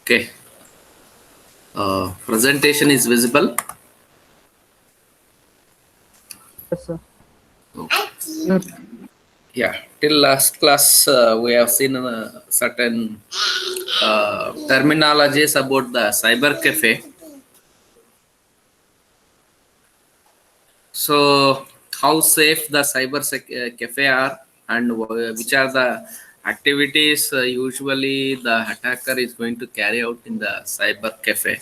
Okay. Presentation is visible. Yes, sir. Okay. Yeah, till last class we have seen certain terminologies about the Cybercafe. So, how safe the cafe are, and which are the activities usually the attacker is going to carry out in the cyber cafe.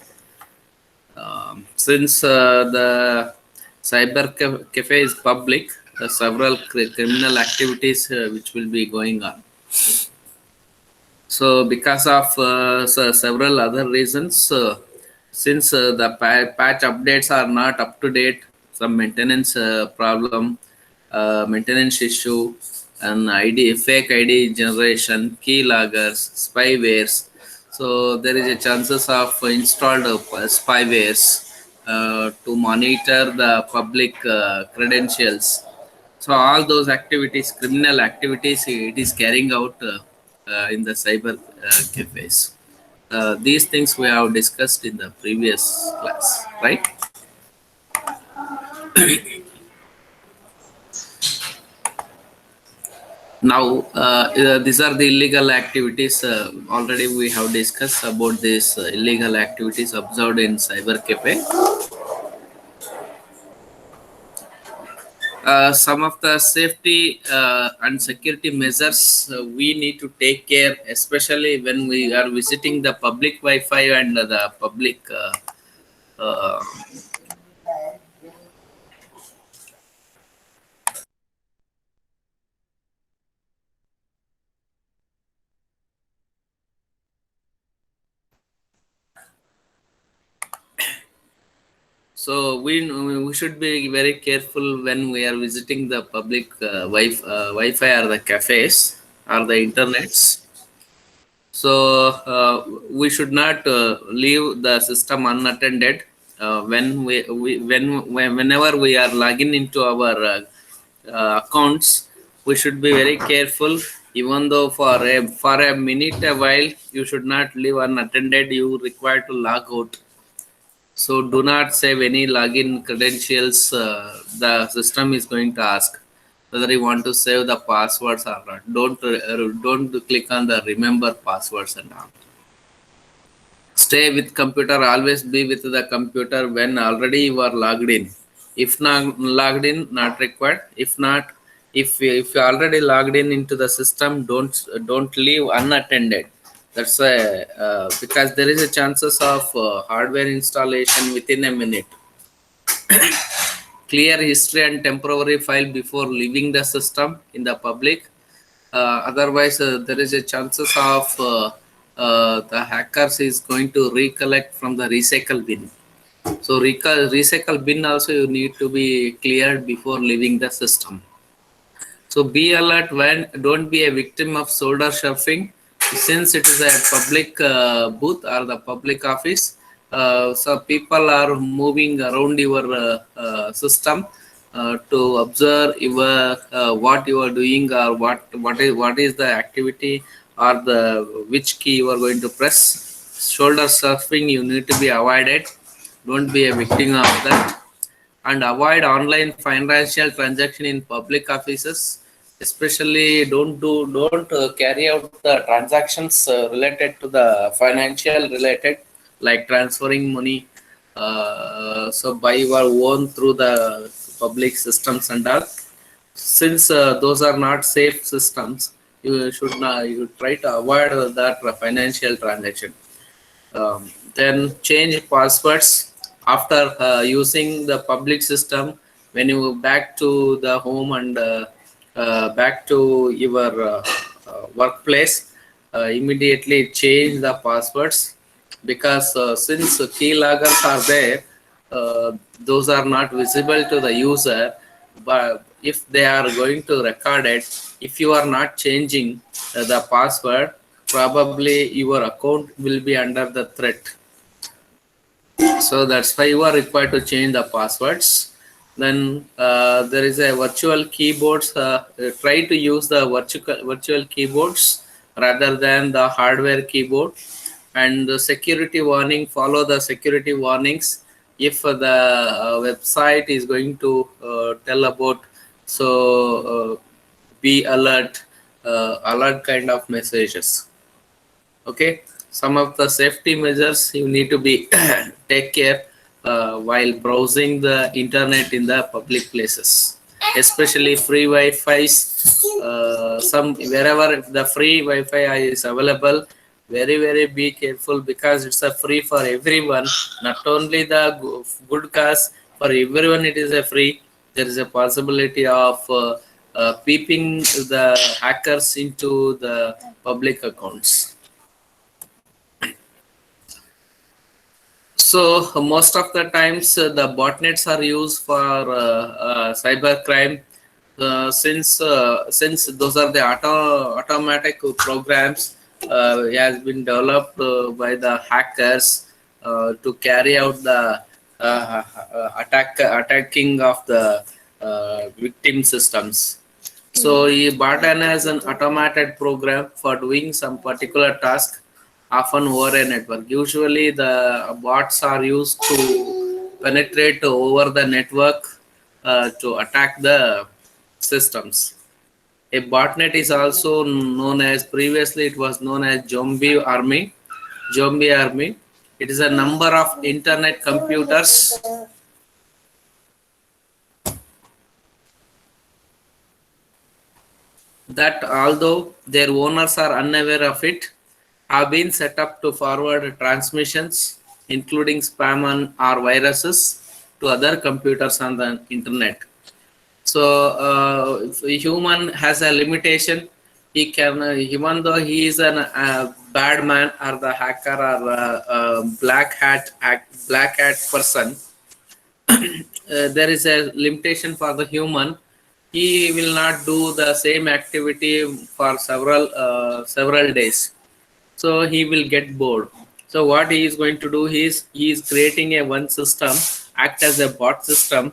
Since the cafe is public, several criminal activities which will be going on. So, because of several other reasons, since the patch updates are not up to date, some maintenance problem, maintenance issue, and fake ID generation, key loggers, spywares. So there is a chances of installed spywares to monitor the public credentials. So all those activities, criminal activities, it is carrying out in the cyber cafes. These things we have discussed in the previous class, right? Now, these are the illegal activities. Already we have discussed about these illegal activities observed in cyber cafe. Some of the safety and security measures we need to take care, especially when we are visiting the public Wi-Fi and the public uh, so we should be very careful when we are visiting the public Wi-Fi or the cafes or the internets. So we should not leave the system unattended whenever we are logging into our accounts. We should be very careful. Even though for a minute a while you should not leave unattended, you require to log out. So do not save any login credentials. The system is going to ask whether you want to save the passwords or not. Don't click on the remember passwords and all. Stay with computer. Always be with the computer when already you are logged in. If not logged in, not required. If not, if you already logged in into the system, don't leave unattended. That's why because there is a chances of hardware installation within a minute. Clear history and temporary file before leaving the system in the public. Otherwise, there is a chances of the hackers is going to recollect from the recycle bin. So recycle bin also you need to be cleared before leaving the system. So be alert when don't be a victim of shoulder surfing, since it is a public booth or the public office. So people are moving around your system to observe your what you are doing or what is the activity or the which key you are going to press. Shoulder surfing you need to be avoided. Don't be a victim of that, and avoid online financial transaction in public offices. Especially don't carry out the transactions related to the financial related, like transferring money so by your own through the public systems and all. Since those are not safe systems, you should not, you try to avoid that financial transaction. Then change passwords after using the public system. When you back to the home and back to your workplace, immediately change the passwords, because since key loggers are there, those are not visible to the user. But if they are going to record it, if you are not changing the password, probably your account will be under the threat. So that's why you are required to change the passwords. Then there is a virtual keyboards. Try to use the virtual keyboards rather than the hardware keyboard. And the security warning, follow the security warnings if the website is going to tell about, so be alert, alert kind of messages. Okay, some of the safety measures you need to be take care while browsing the internet in the public places, especially free wi-fi's. Some wherever the free wi-fi is available, very be careful, because it's a free for everyone, not only the good cause, for everyone it is a free. There is a possibility of peeping the hackers into the public accounts. So most of the times the botnets are used for cyber crime, since those are the automatic programs has been developed by the hackers to carry out the attacking of the victim systems. So Botnet has an automated program for doing some particular task, often over a network. Usually, the bots are used to penetrate over the network to attack the systems. A botnet is also known as, previously it was known as zombie army. Zombie army. It is a number of internet computers that, although their owners are unaware of it, have been set up to forward transmissions, including spam or viruses, to other computers on the internet. So, if a human has a limitation. He can, even though he is a bad man or the hacker or black hat person, there is a limitation for the human. He will not do the same activity for several days, so he will get bored. So what he is going to do is, he is creating a one system, act as a bot system.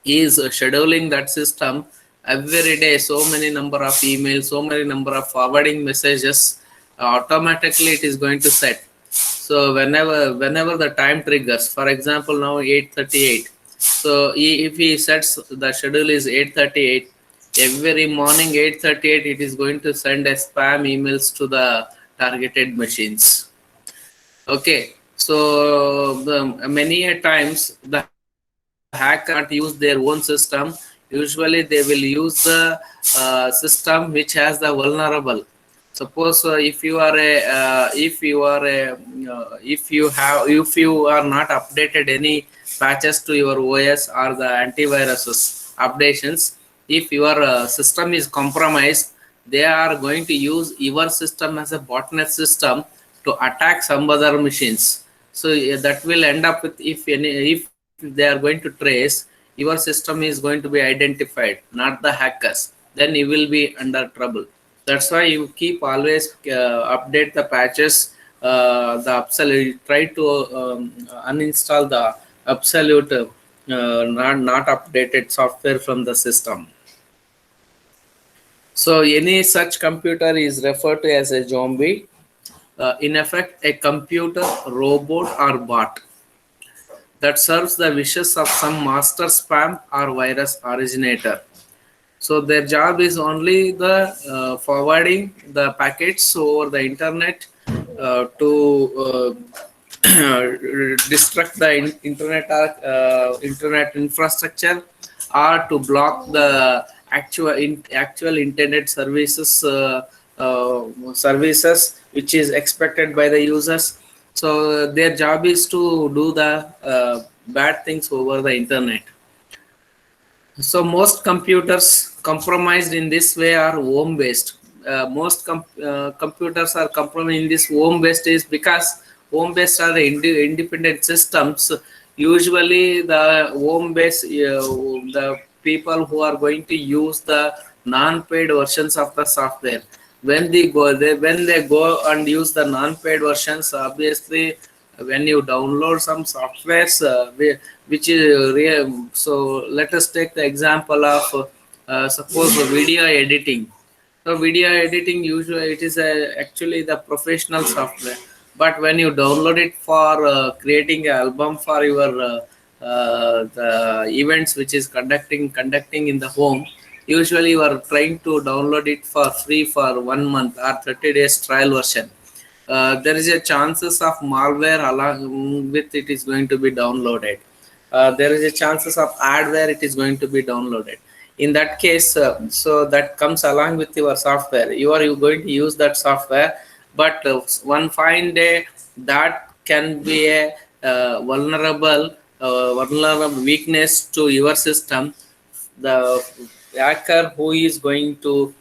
He is scheduling that system every day, so many number of emails, so many number of forwarding messages, automatically it is going to set. So whenever the time triggers, for example now 8:38, so if he sets the schedule is 8:38, every morning 8:38 it is going to send a spam emails to the targeted machines. Okay, so many a times the hacker not use their own system. Usually they will use the system which has the vulnerable. Suppose if you are not updated any patches to your OS or the antiviruses updations, if your system is compromised, they are going to use your system as a botnet system to attack some other machines. So that will end up with, if they are going to trace, your system is going to be identified, not the hackers. Then you will be under trouble. That's why you keep always update the patches, the absolute. Try to uninstall the absolute not updated software from the system. So any such computer is referred to as a zombie. In effect, a computer, robot, or bot that serves the wishes of some master spam or virus originator. So their job is only the forwarding the packets over the internet to destruct the internet infrastructure, or to block the actual internet services which is expected by the users. So their job is to do the bad things over the internet. So most computers compromised in this way are home based. Most computers are compromised in this home based is because home based are the independent systems. Usually the home based, the people who are going to use the non-paid versions of the software, when they go and use the non-paid versions, obviously when you download some softwares which is so let us take the example of suppose video editing. So video editing usually it is actually the professional software, but when you download it for creating an album for your the events which is conducting in the home, usually you are trying to download it for free for 1 month or 30 days trial version. There is a chances of malware along with it is going to be downloaded. There is a chances of adware it is going to be downloaded. In that case, so that comes along with your software. You going to use that software, but one fine day that can be a vulnerable weakness to your system. The hacker who is going to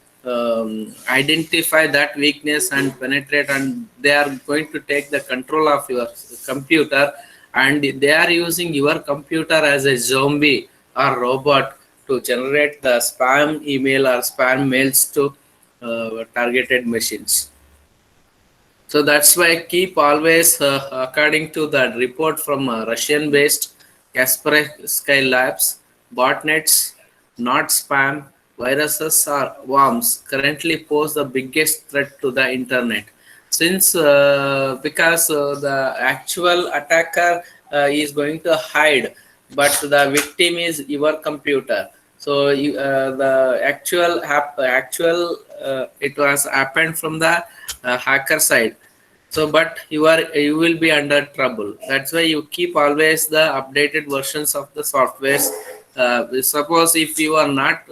identify that weakness and penetrate, and they are going to take the control of your computer, and they are using your computer as a zombie or robot to generate the spam email or spam mails to targeted machines. So that's why keep always, according to the report from Russian-based Kaspersky Labs, botnets, not spam, viruses or worms currently pose the biggest threat to the internet. Since because the actual attacker is going to hide, but the victim is your computer. So the actual it was happened from the hacker side. So but you will be under trouble. That's why you keep always the updated versions of the softwares. Suppose if you are not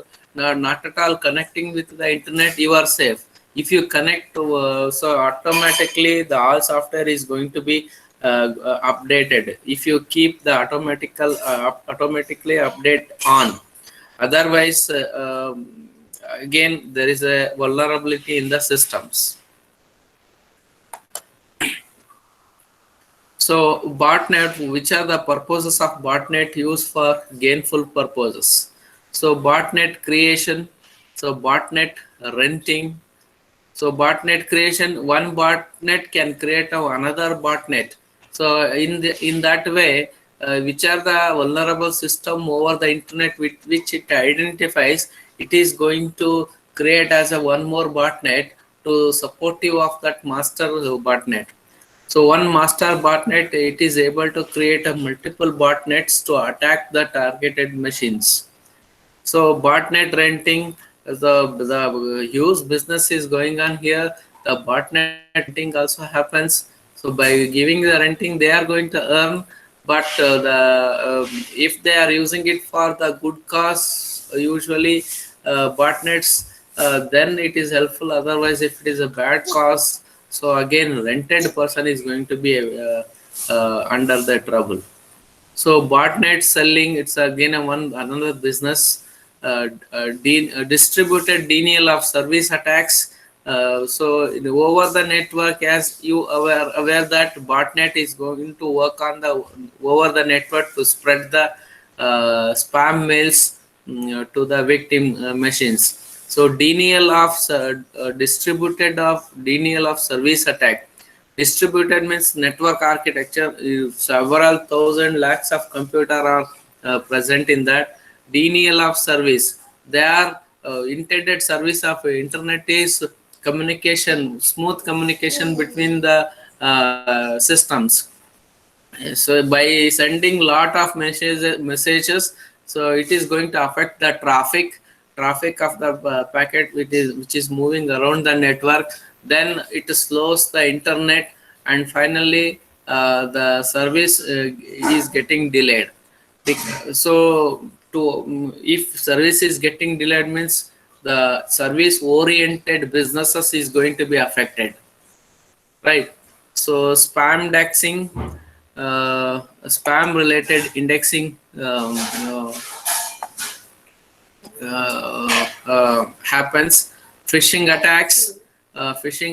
at all connecting with the internet, you are safe. If you connect to so automatically the all software is going to be updated if you keep the automatically update on. Otherwise again there is a vulnerability in the systems. So botnet, which are the purposes of botnet? Used for gainful purposes. So botnet creation, so botnet renting. So botnet creation, one botnet can create another botnet. So in that way, which are the vulnerable system over the internet with which it identifies, it is going to create as a one more botnet to supportive of that master botnet. So one master botnet, it is able to create a multiple botnets to attack the targeted machines. So botnet renting, the huge business is going on here. The botnet renting also happens. So by giving the renting, they are going to earn. But if they are using it for the good cause, usually botnets, then it is helpful. Otherwise, if it is a bad cause, so again, rented person is going to be under the trouble. So botnet selling, it's again another business. Distributed denial of service attacks. So over the network, as you aware that botnet is going to work on the over the network to spread the spam mails to the victim machines. So distributed of denial of service attack. Distributed means network architecture. Several thousand lakhs of computer are present in that. Denial of service. They are intended service of internet is communication, smooth communication between the systems. So by sending lot of messages, so it is going to affect the traffic of the packet which is moving around the network. Then it slows the internet, and finally the service is getting delayed. So if service is getting delayed means the service oriented businesses is going to be affected, right? So spam indexing, spam related indexing happens. Phishing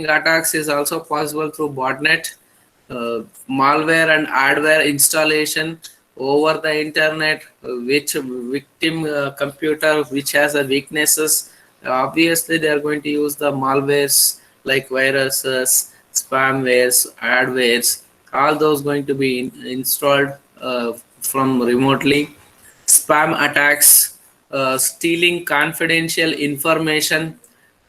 attacks is also possible through botnet. Malware and adware installation over the internet, which victim computer which has a weaknesses, obviously they are going to use the malwares like viruses, spamwares, adwares. all those going to be installed from remotely. Spam attacks, stealing confidential information.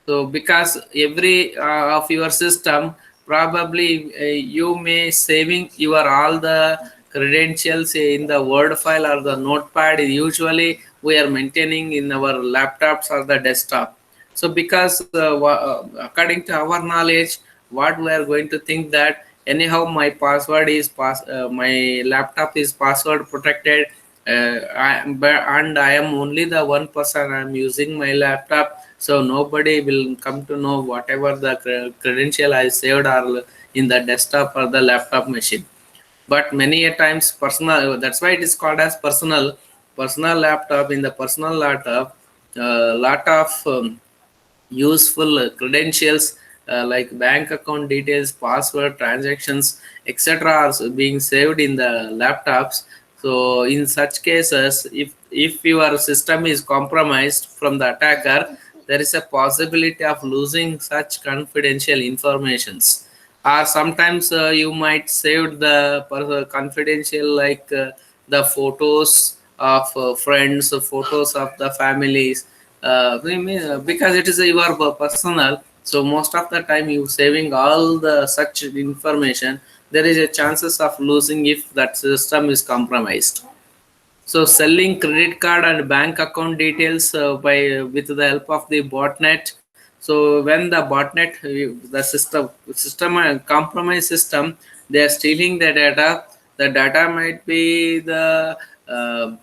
So because every of your system, probably you may saving your all the credentials in the word file or the notepad. Usually we are maintaining in our laptops or the desktop. So because according to our knowledge, what we are going to think that anyhow my password is my laptop is password protected, and I am only the one person I am using my laptop, so nobody will come to know whatever the credential I saved or in the desktop or the laptop machine. But many a times personal, that's why it is called as personal laptop. In the personal laptop, lot of useful credentials like bank account details, password, transactions, etc. are being saved in the laptops. So in such cases, if your system is compromised from the attacker, there is a possibility of losing such confidential informations. Or sometimes you might save the confidential, like the photos of friends, photos of the families, because it is your personal. So most of the time you saving all the such information, there is a chances of losing if that system is compromised. So selling credit card and bank account details by with the help of the botnet. So when the botnet, the system compromise system, they are stealing the data. The data might be the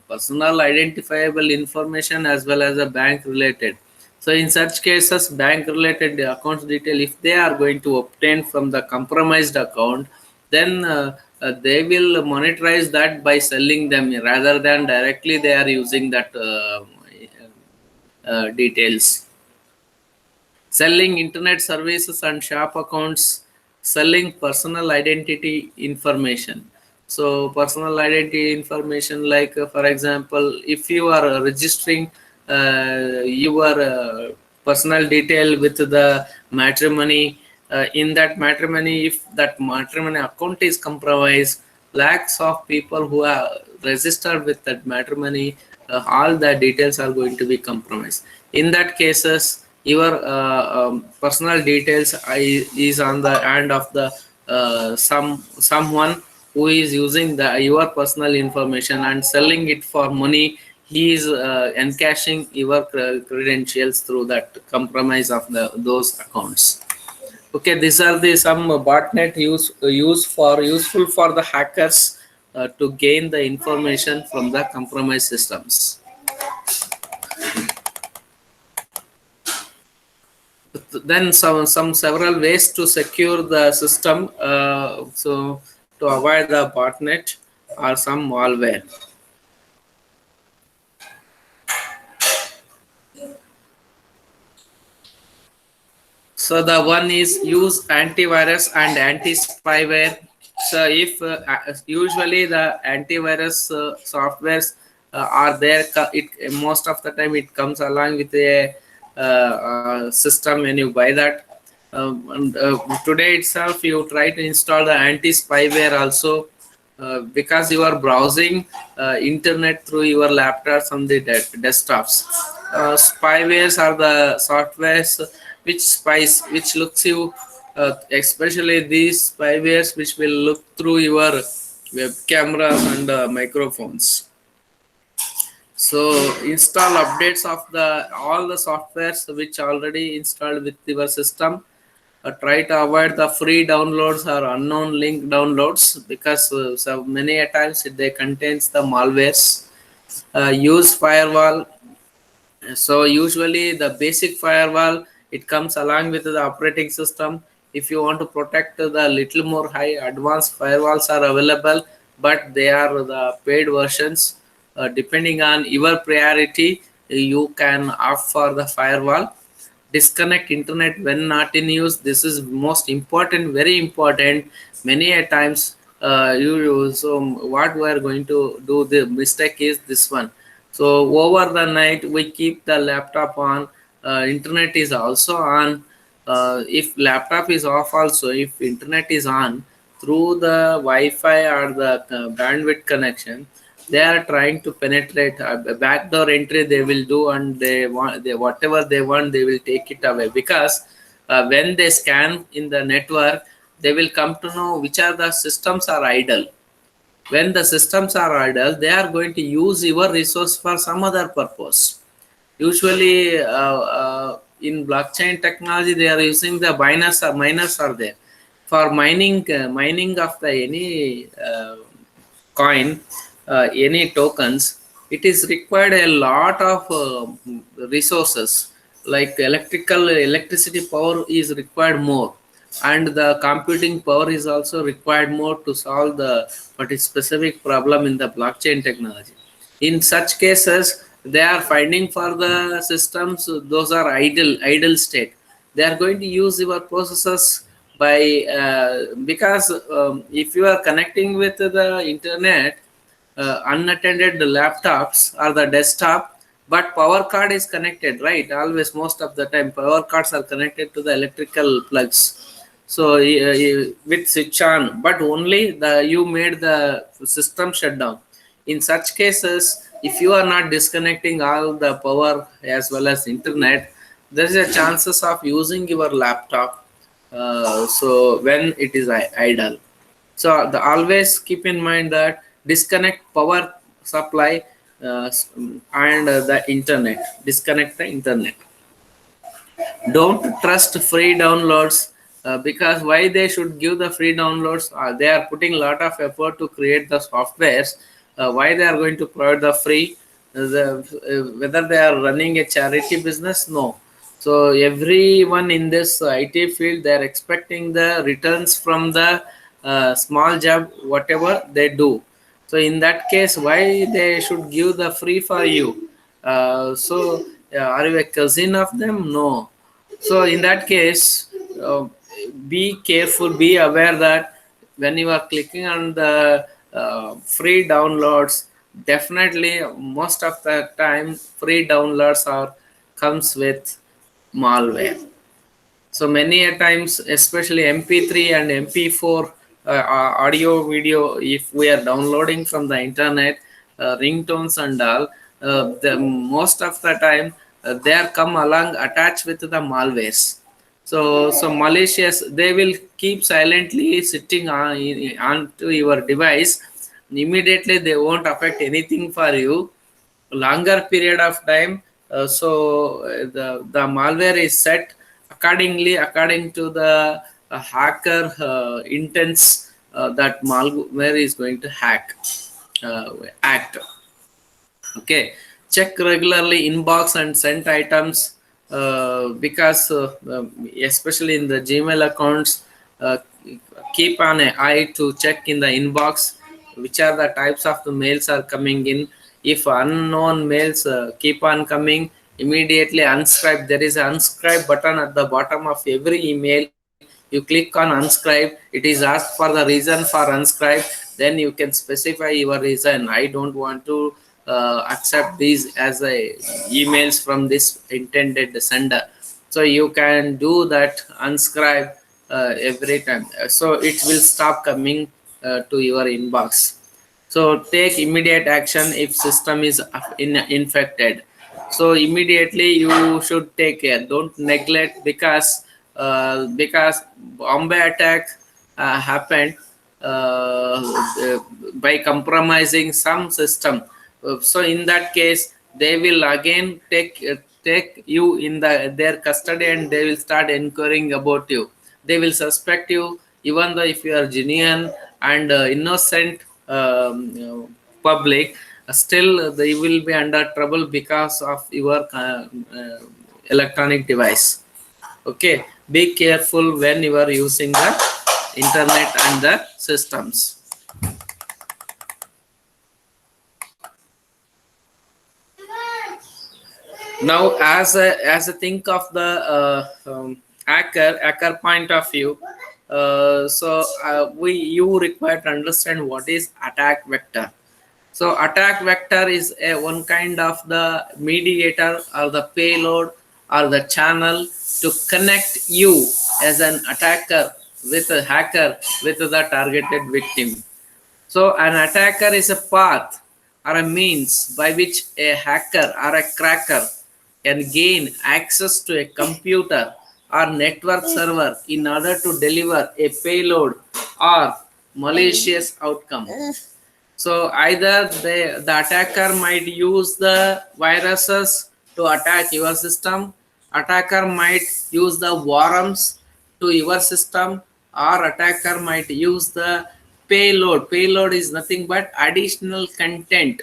personal identifiable information as well as the bank related. So in such cases, bank related accounts detail, if they are going to obtain from the compromised account, then they will monetize that by selling them rather than directly they are using that details. Selling internet services and shop accounts, selling personal identity information. So personal identity information, like for example, if you are registering your personal detail with the matrimony, in that matrimony, if that matrimony account is compromised, lakhs of people who are registered with that matrimony, all the details are going to be compromised. In that cases, your personal details is on the hand of the someone who is using the your personal information and selling it for money. He is encashing your credentials through that compromise of those accounts. Okay, these are the some botnet useful for the hackers to gain the information from the compromised systems. Then some several ways to secure the system. So to avoid the botnet or some malware. So the one is use antivirus and anti-spyware. So if usually the antivirus softwares are there, it most of the time it comes along with a system when you buy that. And today itself, you try to install the anti-spyware also, because you are browsing internet through your laptops on the desktops. Spywares are the softwares which spies, which looks you, especially these spywares which will look through your web cameras and microphones. So install updates of the all the softwares which already installed with your system. Try to avoid the free downloads or unknown link downloads, because so many a times they contains the malwares. Use firewall. So usually the basic firewall, it comes along with the operating system. If you want to protect the little more high, advanced firewalls are available, but they are the paid versions. Depending on your priority, you can opt for the firewall. Disconnect internet when not in use. This is most important, very important. Many a times so what we are going to do, the mistake is this one. So over the night we keep the laptop on, internet is also on. If laptop is off also, if internet is on, through the Wi-Fi or the bandwidth connection, they are trying to penetrate a backdoor entry. They will do, and they whatever they want, they will take it away, because when they scan in the network, they will come to know which are the systems are idle. When the systems are idle, they are going to use your resource for some other purpose. Usually, in blockchain technology, they are using the miners are there for mining of the any coin, any tokens. It is required a lot of resources, like electricity power is required more, and the computing power is also required more to solve the specific problem in the blockchain technology. In such cases, they are finding for the systems those are idle state. They are going to use your processes by because if you are connecting with the internet, unattended laptops or the desktop, but power card is connected, right? Always, most of the time, power cards are connected to the electrical plugs. So with switch on, but only the you made the system shut down. In such cases, if you are not disconnecting all the power as well as internet, there is a chances of using your laptop. So when it is idle, so always keep in mind that disconnect power supply and the internet. Disconnect the internet. Don't trust free downloads, because why they should give the free downloads? They are putting a lot of effort to create the softwares. Why they are going to provide the free? Whether they are running a charity business? No. So everyone in this IT field, they are expecting the returns from the small job, whatever they do. So in that case, why they should give the free for you? Are you a cousin of them? No. So in that case, be careful, be aware that when you are clicking on the free downloads, definitely most of the time free downloads are comes with malware. So many a times, especially MP3 and MP4 audio video, if we are downloading from the internet, ringtones and all, most of the time they are come along attached with the malwares. So malicious, they will keep silently sitting onto your device. Immediately, they won't affect anything for you longer period of time. The malware is set accordingly according to the hacker intents that malware is going to act. Okay, check regularly inbox and sent items, because especially in the Gmail accounts, uh, keep an eye to check in the inbox which are the types of the mails are coming in. If unknown mails keep on coming, immediately unscribe. There is an unscribe button at the bottom of every email. You click on unscribe, it is asked for the reason for unscribe, then you can specify your reason. I don't want to accept these as emails from this intended sender. So you can do that unscribe every time, so it will stop coming to your inbox. So take immediate action if system is infected. So immediately you should take care, don't neglect, because Bombay attack happened by compromising some system. So in that case, they will again take you in their custody, and they will start inquiring about you. They will suspect you, even though if you are genuine and innocent public, still they will be under trouble because of your electronic device. Okay, be careful when you are using the internet and the systems. Now, as a think of the hacker point of view, you require to understand what is attack vector. So attack vector is one kind of the mediator or the payload or the channel to connect you as an attacker with a hacker with the targeted victim. So an attacker is a path or a means by which a hacker or a cracker can gain access to a computer or network server in order to deliver a payload or malicious outcome. So either the attacker might use the viruses to attack your system, attacker might use the worms to your system, or attacker might use the payload. Payload is nothing but additional content,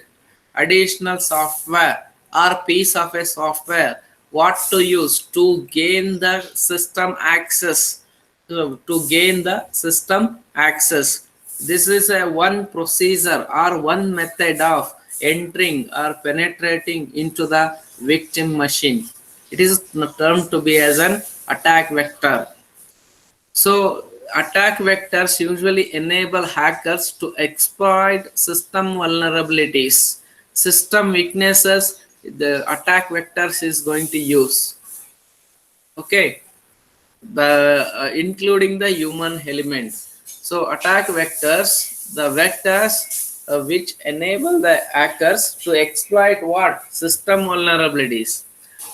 additional software or piece of a software what to use to gain the system access, to gain the system access. This is a one procedure or one method of entering or penetrating into the victim machine. It is termed to be as an attack vector. So attack vectors usually enable hackers to exploit system vulnerabilities, system weaknesses the attack vectors is going to use. Okay, the including the human element. So attack vectors, the vectors which enable the hackers to exploit what system vulnerabilities.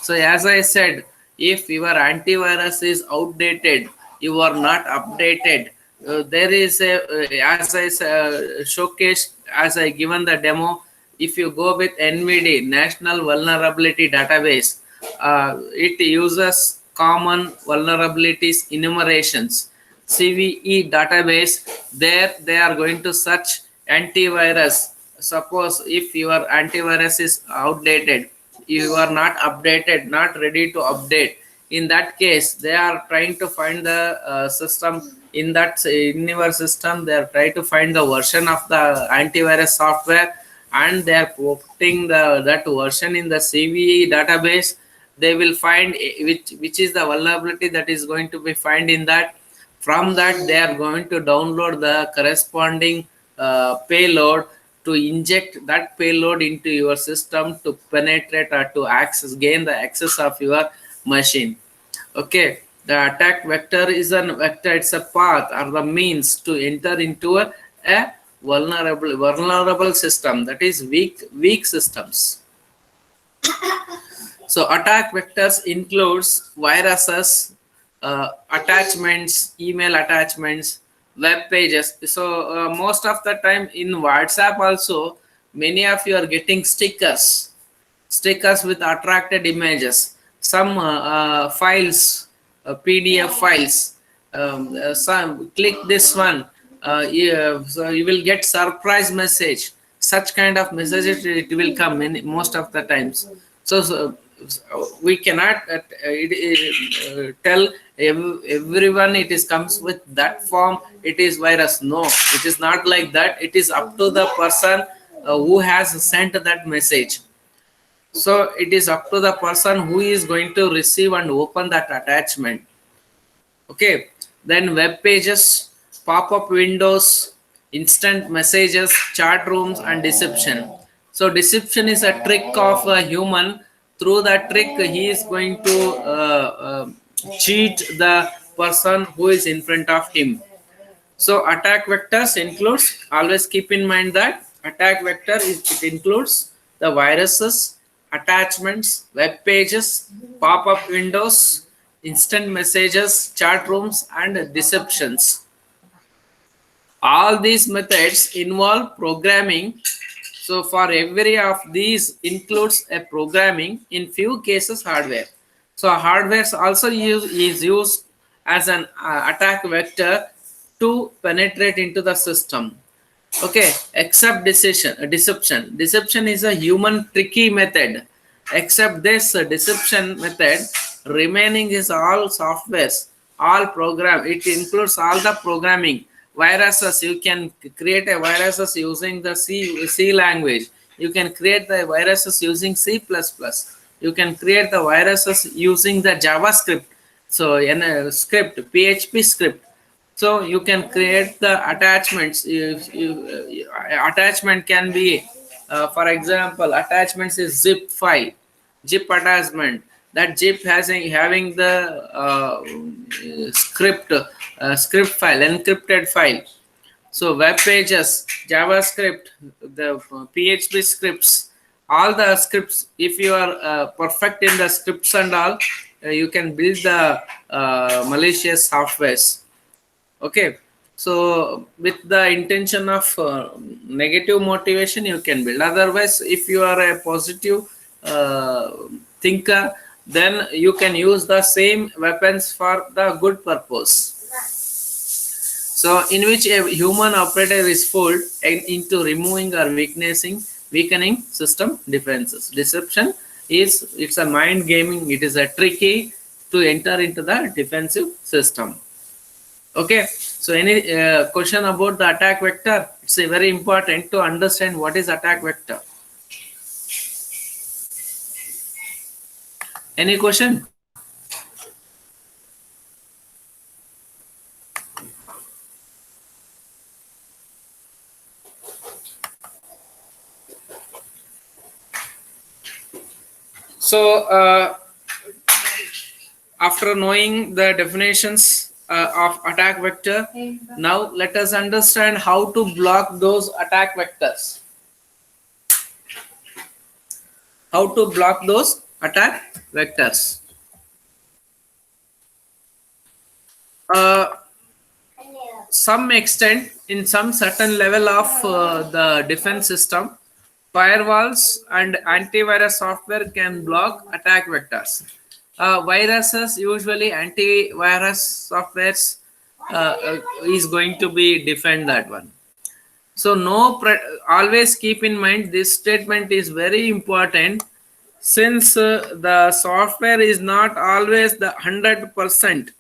So as I said, if your antivirus is outdated, you are not updated. There is a as I showcased, as I given the demo. If you go with NVD National Vulnerability Database, it uses common vulnerabilities enumerations. CVE database, there they are going to search antivirus. Suppose if your antivirus is outdated, you are not updated, not ready to update, in that case they are trying to find the system in that in your system. They are trying to find the version of the antivirus software, and they are putting that version in the CVE database. They will find which is the vulnerability that is going to be found in that. From that they are going to download the corresponding payload to inject that payload into your system to penetrate or to access, gain the access of your machine. Okay, the attack vector is a vector, it's a path or the means to enter into a vulnerable system, that is weak systems. So attack vectors includes viruses, attachments, email attachments, web pages. So most of the time in WhatsApp also, many of you are getting stickers with attracted images, some files, PDF files. Some click this one, yeah, so you will get surprise message. Such kind of messages it will come in most of the times. So we cannot tell everyone it is comes with that form. It is virus. No, it is not like that. It is up to the person who has sent that message. So it is up to the person who is going to receive and open that attachment. Okay, then web pages, pop-up windows, instant messages, chat rooms, and deception. So deception is a trick of a human. Through that trick he is going to cheat the person who is in front of him. So attack vectors includes, always keep in mind that attack vector is, it includes the viruses, attachments, web pages, pop-up windows, instant messages, chat rooms, and deceptions. All these methods involve programming. So for every of these includes a programming, in few cases hardware. So hardware also is used as an attack vector to penetrate into the system. Okay, except deception is a human tricky method. Except this deception method, remaining is all softwares, all program. It includes all the programming. Viruses, you can create a viruses using the C language. You can create the viruses using C++. You can create the viruses using the JavaScript. So in a script, PHP script. So you can create the attachments. Attachment can be, for example, attachments is zip file, zip attachment. that zip has having the script file, encrypted file. So web pages, JavaScript, the PHP scripts, all the scripts. If you are perfect in the scripts and all, you can build the malicious softwares. Okay, so with the intention of negative motivation, you can build. Otherwise, if you are a positive uh, thinker, then you can use the same weapons for the good purpose. So, in which a human operator is fooled into removing or weakening system defenses. Deception is it's a mind gaming. It is a tricky to enter into the defensive system. Okay. So, any question about the attack vector? It's a very important to understand what is attack vector. Any question? So, after knowing the definitions of attack vector, now let us understand how to block those attack vectors. How to block those attack vectors. Uh, some extent, in some certain level of the defense system, firewalls and antivirus software can block attack vectors. Viruses, usually antivirus softwares is going to be defend that one. So always keep in mind this statement is very important, since the software is not always the 100%.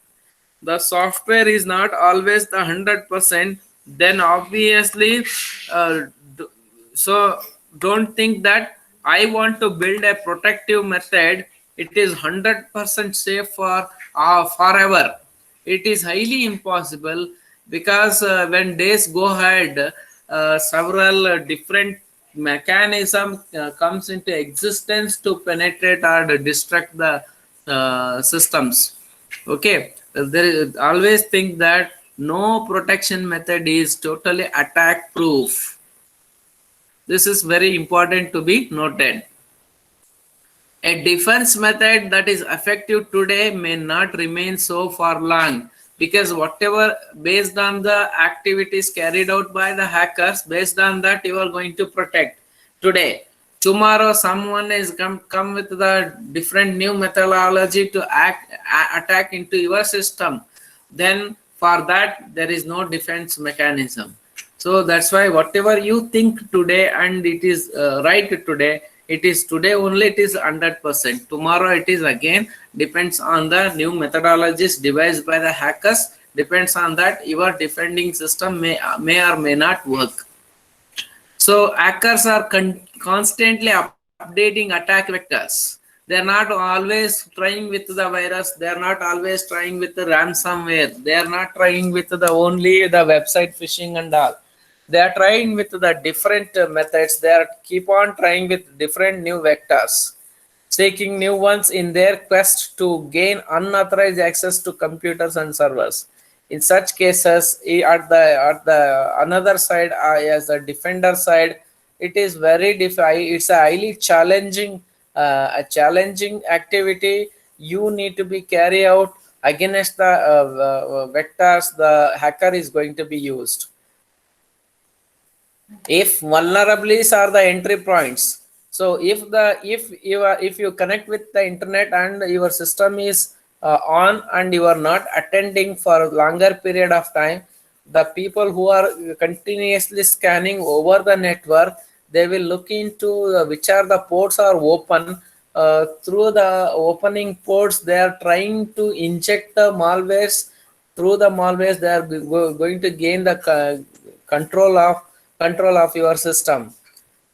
The software is not always the 100%. Then obviously, uh, d- so don't think that I want to build a protective method. It is 100% safe for forever. It is highly impossible, because when days go ahead, several different mechanism comes into existence to penetrate or destruct the systems. Okay, there is always think that no protection method is totally attack proof. This is very important to be noted. A defense method that is effective today may not remain so for long, because whatever based on the activities carried out by the hackers, based on that you are going to protect today. Tomorrow someone is come with the different new methodology to attack into your system. Then for that there is no defense mechanism. So that's why whatever you think today and it is right today, it is today only, it is 100%. Tomorrow it is again depends on the new methodologies devised by the hackers. Depends on that your defending system may or may not work. So hackers are constantly updating attack vectors. They are not always trying with the virus. They are not always trying with the ransomware. They are not trying with the only the website phishing and all. They are trying with the different methods. They are keep on trying with different new vectors, seeking new ones in their quest to gain unauthorized access to computers and servers. In such cases, at the another side, as the defender side, it is very it's a highly challenging a challenging activity. You need to be carry out against the vectors the hacker is going to be used. If vulnerabilities are the entry points, so if you connect with the internet and your system is on and you are not attending for a longer period of time, the people who are continuously scanning over the network, they will look into which are the ports are open. Through the opening ports they are trying to inject the malwares. Through the malwares they are going to gain the control of your system.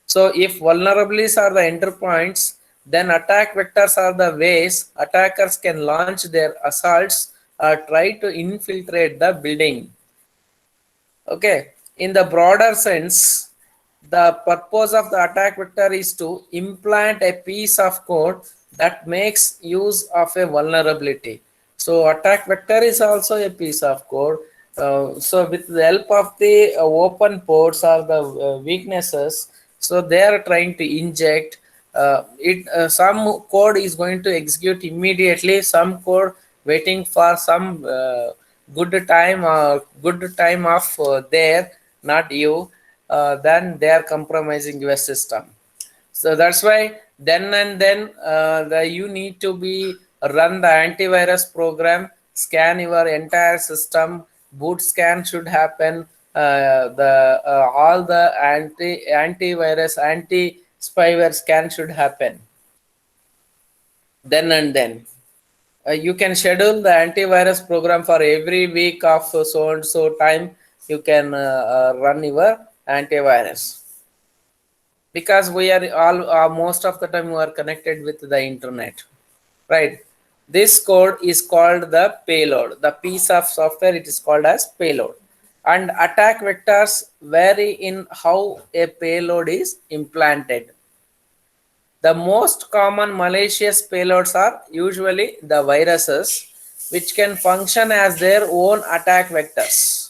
So if vulnerabilities are the entry points, then attack vectors are the ways attackers can launch their assaults or try to infiltrate the building. Okay, in the broader sense, the purpose of the attack vector is to implant a piece of code that makes use of a vulnerability. So attack vector is also a piece of code. So with the help of the open ports or the weaknesses, so they are trying to inject it. Some code is going to execute immediately. Some code waiting for some good time of there, not you. Then they are compromising your system. So that's why then and then you need to be run the antivirus program, scan your entire system. Boot scan should happen. The all the antivirus, anti spyware scan should happen then and then. You can schedule the antivirus program for every week of so and so time. You can run your antivirus, because we are all most of the time we are connected with the internet, right? This code is called the payload. The piece of software, it is called as payload. And attack vectors vary in how a payload is implanted. The most common malicious payloads are usually the viruses, which can function as their own attack vectors.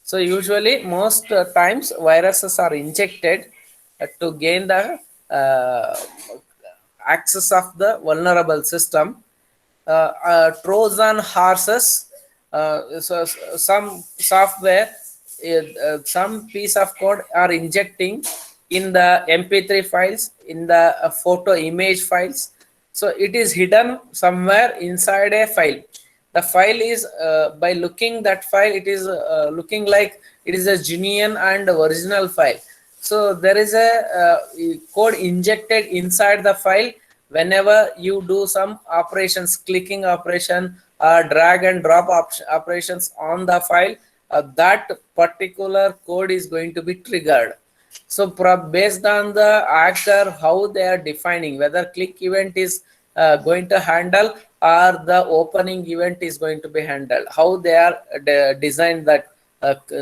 So usually most times viruses are injected to gain the uh, access of the vulnerable system. Trojan horses, some software, some piece of code are injecting in the mp3 files, in the photo image files. So it is hidden somewhere inside a file. The file is by looking that file, it is looking like it is a genuine and original file. So there is a code injected inside the file. Whenever you do some operations, clicking operation or drag and drop operations on the file, that particular code is going to be triggered. So based on the actor, how they are defining whether click event is going to handle or the opening event is going to be handled, how they are designed that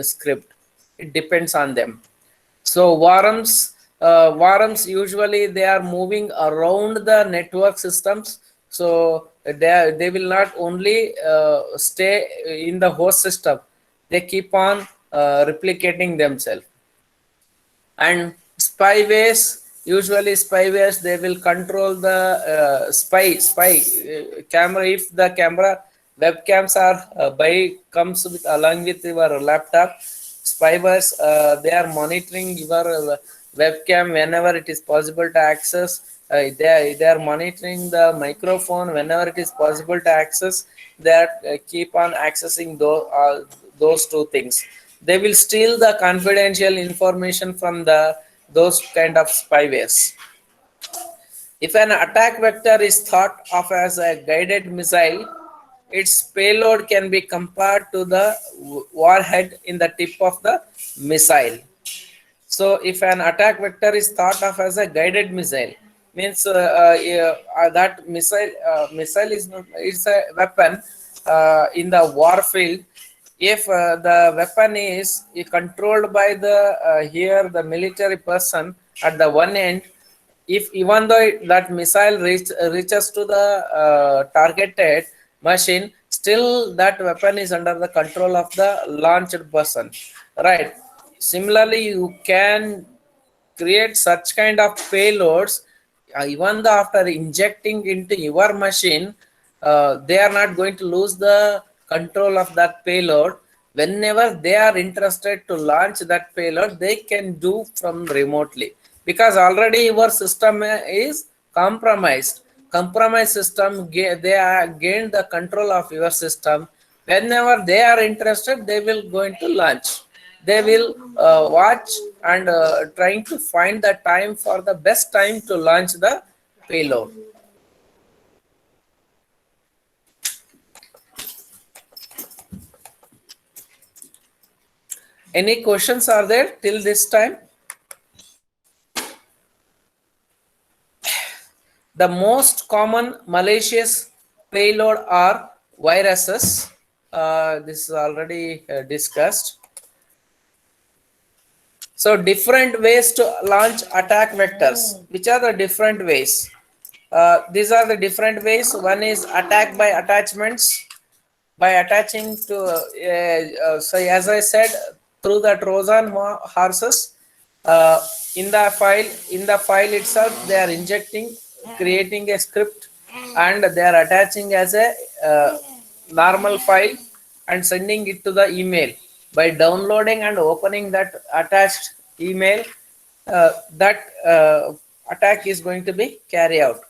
script, it depends on them. So worms usually they are moving around the network systems. So they will not only stay in the host system, they keep on replicating themselves. And spywares, usually spywares, they will control the spy camera. If the camera webcams are by comes with along with your laptop, spywares they are monitoring your webcam whenever it is possible to access. They are monitoring the microphone whenever it is possible to access. That keep on accessing those two things. They will steal the confidential information from the those kind of spywares. If an attack vector is thought of as a guided missile, its payload can be compared to the warhead in the tip of the missile. So if an attack vector is thought of as a guided missile, means that missile is not, it's a weapon in the war field. If the weapon is controlled by the here the military person at the one end, if even though that missile reaches to the targeted machine, still that weapon is under the control of the launched person, right? Similarly, you can create such kind of payloads. Even though after injecting into your machine, they are not going to lose the control of that payload. Whenever they are interested to launch that payload, they can do from remotely, because already your system is compromised. Compromised system, they are gained the control of your system. Whenever they are interested, they will going to launch. They will watch and trying to find the time for the best time to launch the payload. Any questions are there till this time? The most common malicious payload are viruses. This is already discussed. So different ways to launch attack vectors. Which are the different ways? These are the different ways. One is attack by attachments, by attaching to so as I said, through the Trojan horses, uh, in the file itself they are injecting, creating a script, and they are attaching as a normal file and sending it to the email. By downloading and opening that attached email, that attack is going to be carried out.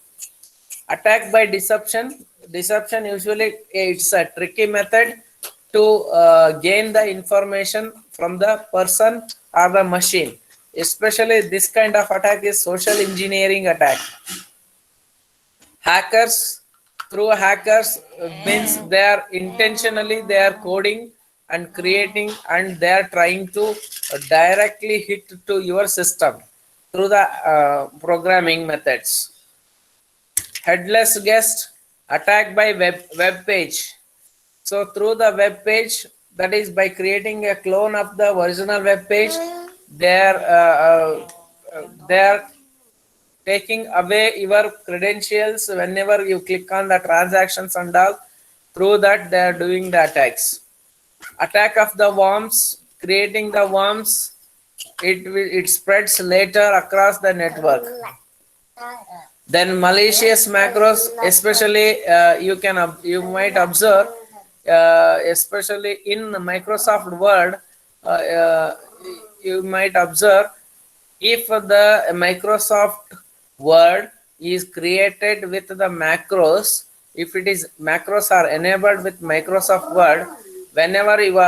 Attack by deception usually it's a tricky method to gain the information from the person or the machine. Especially this kind of attack is social engineering attack. Hackers, through hackers means they are intentionally they are coding and creating, and they are trying to directly hit to your system through the programming methods. Headless guest, attack by web page. So through the web page, that is by creating a clone of the original web page, they are taking away your credentials whenever you click on the transactions and all. Through that they are doing the attacks. Attack of the worms, creating the worms, it spreads later across the network. Then malicious macros, especially you might observe, especially in Microsoft Word, you might observe, if the Microsoft Word is created with the macros, if it is macros are enabled with Microsoft Word, whenever you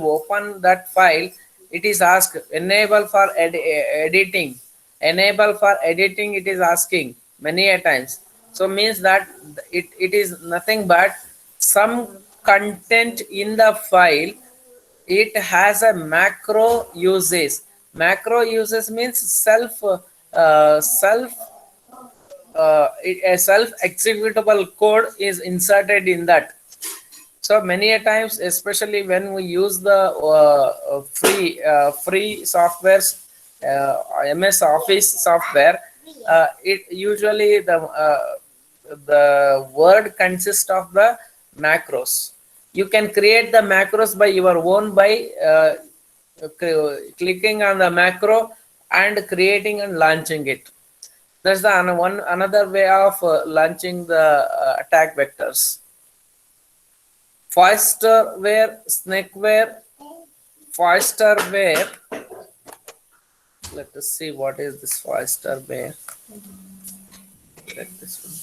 open that file, it is asked enable for editing, enable for editing, it is asking many a times. So means that it is nothing but some content in the file, it has a macro uses. Macro uses means a self executable code is inserted in that. So many a times, especially when we use the free softwares, MS Office software, it usually the word consists of the macros. You can create the macros by your own by clicking on the macro and creating and launching it. That's the another way of launching the attack vectors. Foisterware, snakeware, Foisterware. Let us see what is this Foisterware. Check this one.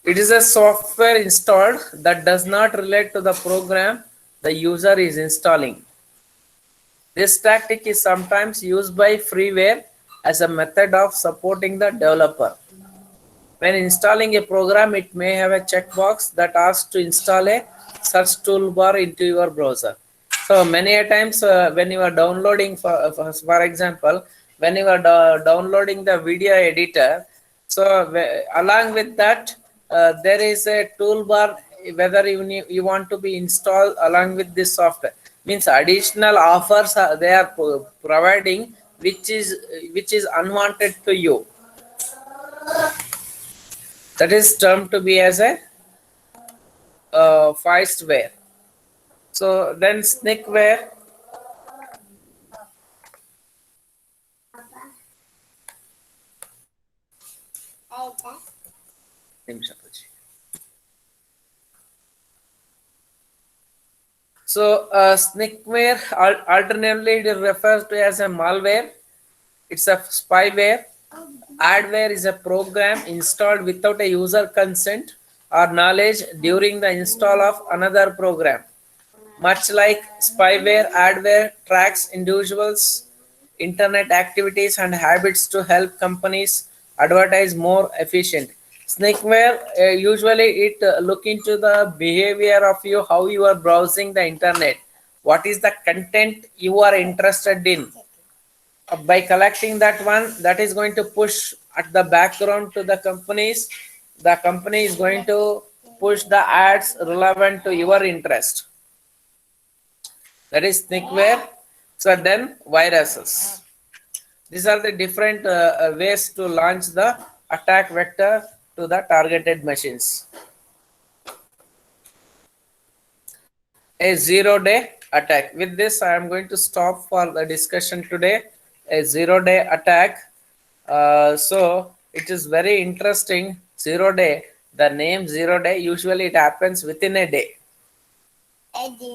It is a software installed that does not relate to the program the user is installing. This tactic is sometimes used by freeware as a method of supporting the developer. When installing a program, it may have a checkbox that asks to install a search toolbar into your browser. So many a times when you are downloading, for example, when you are downloading the video editor, so along with that, there is a toolbar whether you want to be installed along with this software. Means additional offers they are providing, which is unwanted to you. That is termed to be as a feistware. So then snakeware. So snakeware, alternatively it refers to as a malware. It's a spyware. Adware is a program installed without a user consent or knowledge during the install of another program. Much like spyware, adware tracks individuals' internet activities and habits to help companies advertise more efficient. Snakeware usually it look into the behavior of you, how you are browsing the internet, what is the content you are interested in. By collecting that one, that is going to push at the background to the companies. The company is going to push the ads relevant to your interest. that is thinkware. So then viruses. These are the different ways to launch the attack vector to the targeted machines. A 0-day attack. With this, I am going to stop for the discussion today. A 0-day attack. So it is very interesting. 0-day. The name 0-day, usually it happens within a day.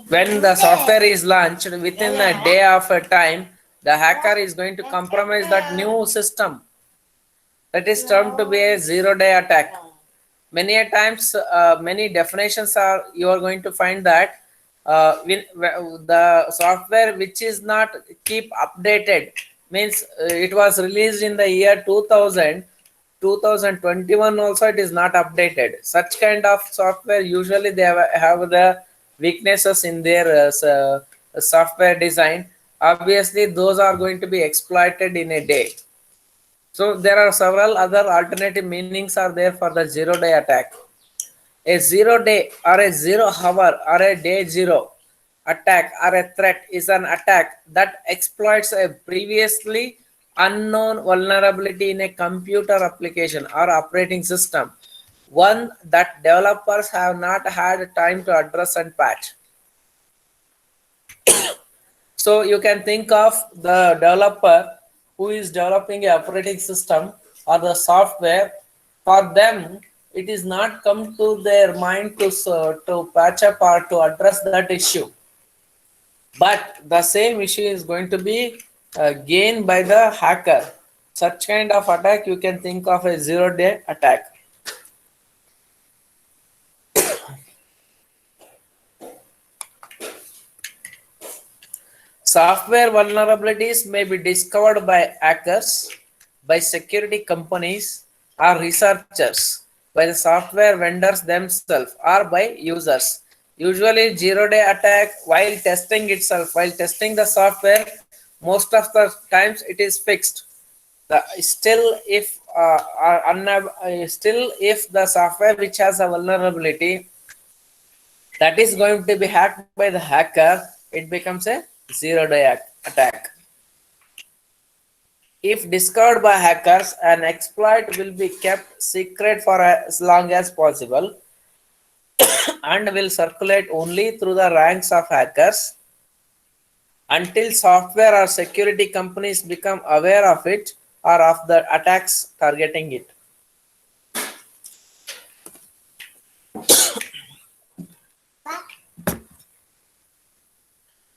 When the software is launched, within a day of a time, the hacker is going to compromise that new system. That is termed to be a 0-day attack. Many a times, many definitions are, you are going to find that the software which is not keep updated, means it was released in the year 2000, 2021 also it is not updated. Such kind of software, usually they have the weaknesses in their software design. Obviously those are going to be exploited in a day. So there are several other alternative meanings are there for the 0-day attack. A 0-day or a 0 hour or a day 0 attack or a threat is an attack that exploits a previously unknown vulnerability in a computer application or operating system, one that developers have not had time to address and patch. So you can think of the developer who is developing a operating system or the software. For them, it is not come to their mind to patch up or to address that issue. But the same issue is going to be gained by the hacker. Such kind of attack you can think of a 0-day attack. Software vulnerabilities may be discovered by hackers, by security companies, or researchers, by the software vendors themselves, or by users. Usually, 0-day attack while testing itself, while testing the software, most of the times it is fixed. Still, if the software which has a vulnerability that is going to be hacked by the hacker, it becomes a 0-day attack. If discovered by hackers, an exploit will be kept secret for as long as possible and will circulate only through the ranks of hackers until software or security companies become aware of it or of the attacks targeting it.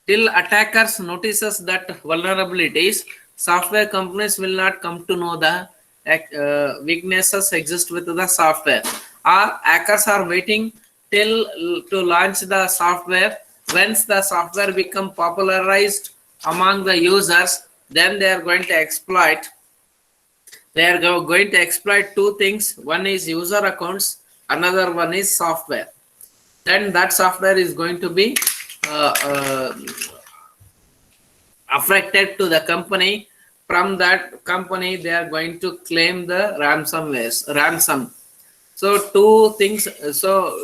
Till attackers notices that vulnerabilities, software companies will not come to know the weaknesses exist with the software. Or hackers are waiting till to launch the software. Once the software become popularized among the users, then they are going to exploit. They are going to exploit two things. One is user accounts, another one is software. Then that software is going to be affected to the company. From that company, they are going to claim the ransom. So two things. So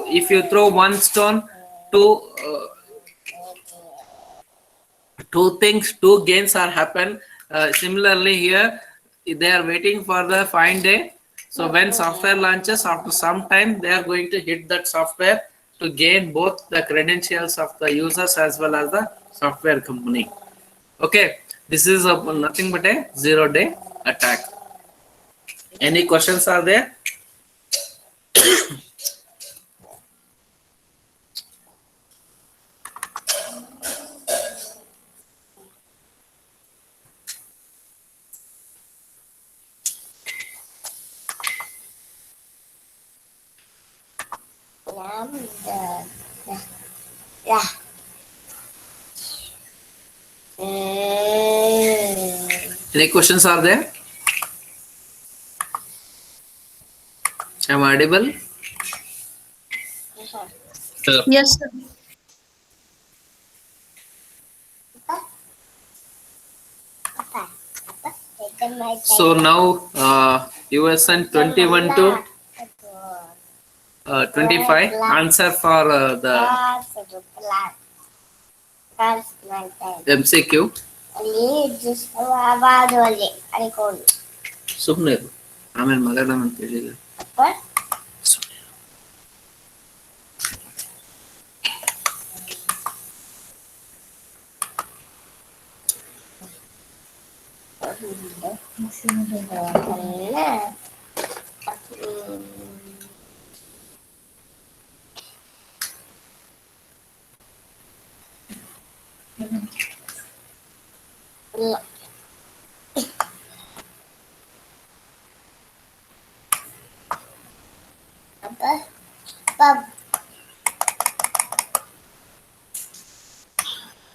if you throw one stone, two things, two gains are happen. Similarly here, they are waiting for the fine day. So when software launches, after some time, they are going to hit that software to gain both the credentials of the users as well as the software company. Okay, this is nothing but a 0-day attack. Any questions are there? Yeah. Any questions are there? Am I audible? Yes, sir. So now USN 21 to 25. Answer for the MCQ. ಸುಮ್ಮನೆ ಆಮೇಲೆ ಮಾತಾಡೋಣ ಅಂತ ಹೇಳಿಲ್ಲ.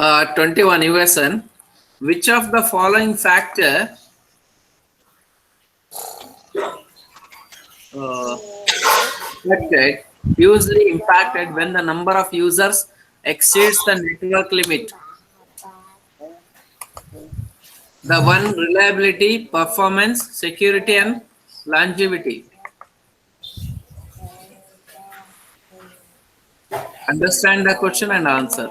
Uh, 21 USN. Which of the following factor affected usually impacted when the number of users exceeds the network limit? The one, reliability, performance, security, and longevity. Understand the question and answer.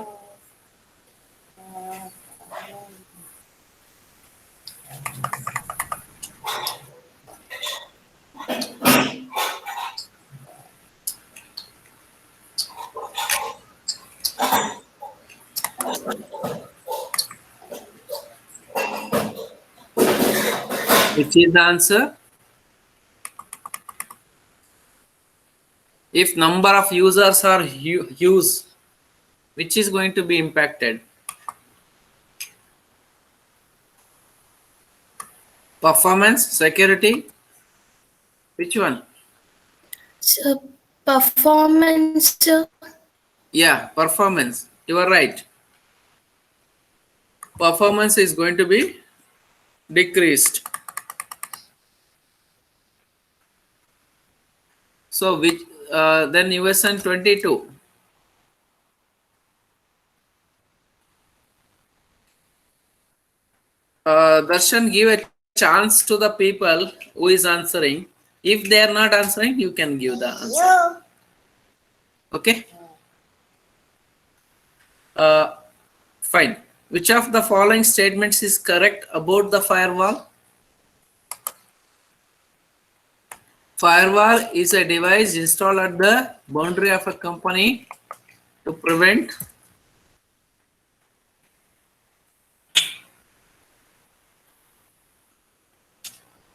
Which is the answer? If number of users are huge, which is going to be impacted? Performance, security, which one? So, performance. Yeah, performance. You are right. Performance is going to be decreased. So which then USN 22. Darshan, give a chance to the people who is answering. If they are not answering, you can give the answer. Okay. Fine. Which of the following statements is correct about the firewall? Firewall is a device installed at the boundary of a company to prevent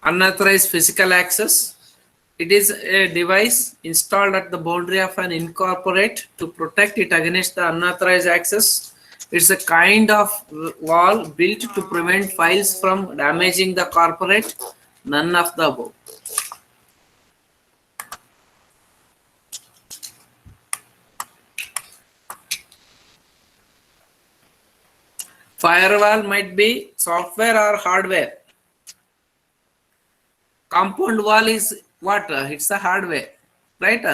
unauthorized physical access. It is a device installed at the boundary of an incorporate to protect it against the unauthorized access. It's a kind of wall built to prevent files from damaging the corporate. None of the above. Firewall might be software or hardware. Compound wall is what? It's a hardware, right?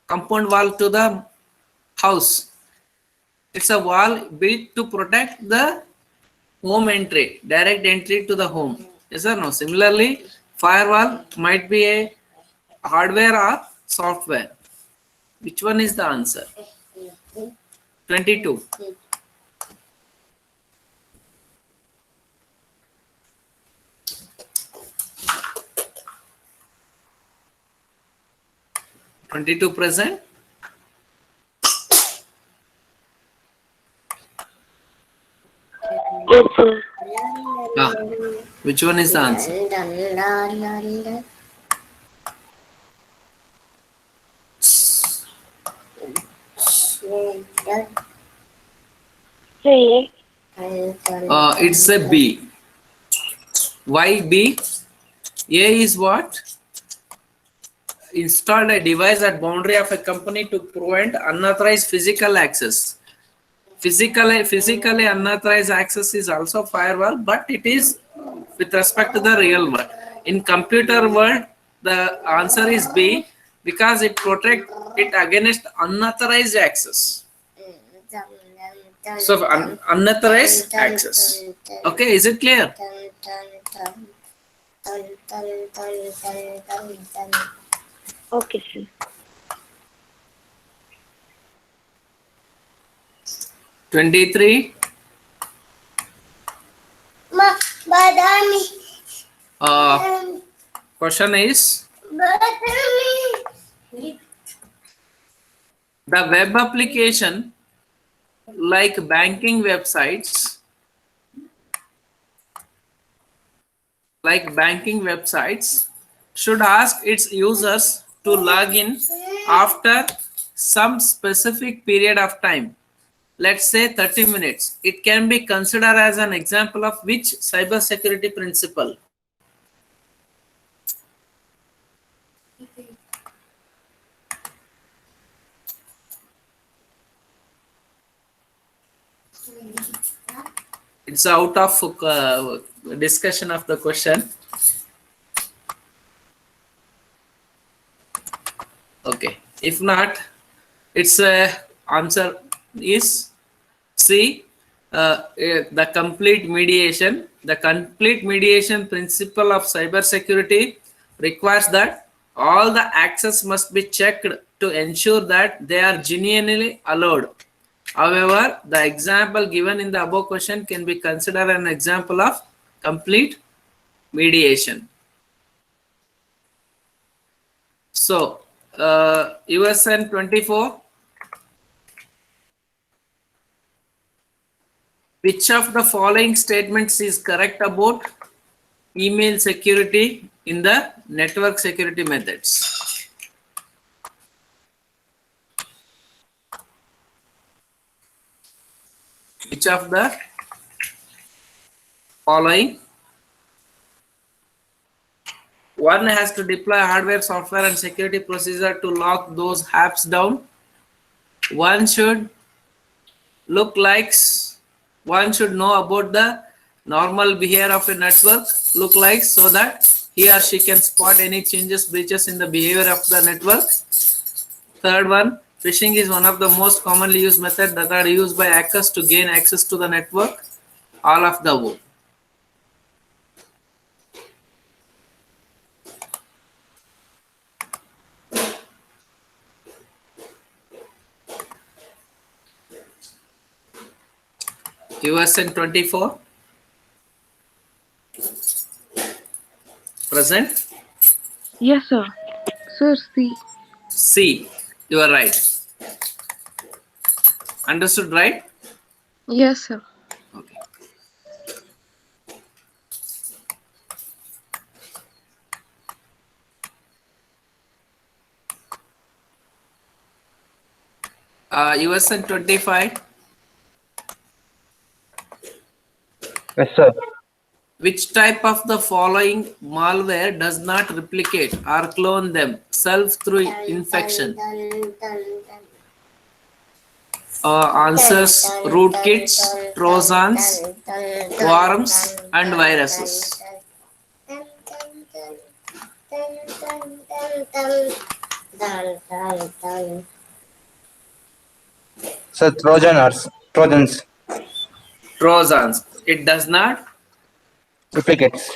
Compound wall to the house. It's a wall built to protect the home entry, direct entry to the home. Yes or no? Similarly, firewall might be a hardware or software. Which one is the answer? 22. Present. Yes, sir. Which one is the answer? C. It's a B. Why B? A is what? Installed a device at boundary of a company to prevent unauthorized physical access. Physically unauthorized access is also firewall, but it is with respect to the real world. In computer world, the answer is B because it protects it against unauthorized access. So unauthorized access. Okay, is it clear? Okay, sir. 23. Question is, the web application like banking websites should ask its users to log in after some specific period of time, let's say 30 minutes. It can be considered as an example of which cybersecurity principle? It's out of discussion of the question. Okay, if not, its answer is C. The complete mediation. The complete mediation principle of cybersecurity requires that all the access must be checked to ensure that they are genuinely allowed. However, the example given in the above question can be considered an example of complete mediation. So, USN 24. Which of the following statements is correct about email security in the network security methods? Which of the following? One has to deploy hardware, software, and security procedure to lock those apps down. One should one should know about the normal behavior of a network lookalikes so that he or she can spot any breaches in the behavior of the network. Third one, phishing is one of the most commonly used methods that are used by hackers to gain access to the network. All of the above. USN 24. Present? Yes, sir. Sir, C. C. You are right. Understood, right? Yes, sir. Okay. USN 25. Yes, sir. Which type of the following malware does not replicate or clone themselves through infection? Answers: rootkits, trojans, worms, and viruses. Sir, Trojans, Trojans. It does not replicates.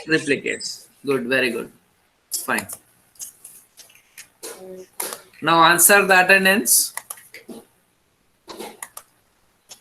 replicate. Good, very good. Fine. Now answer the attendance.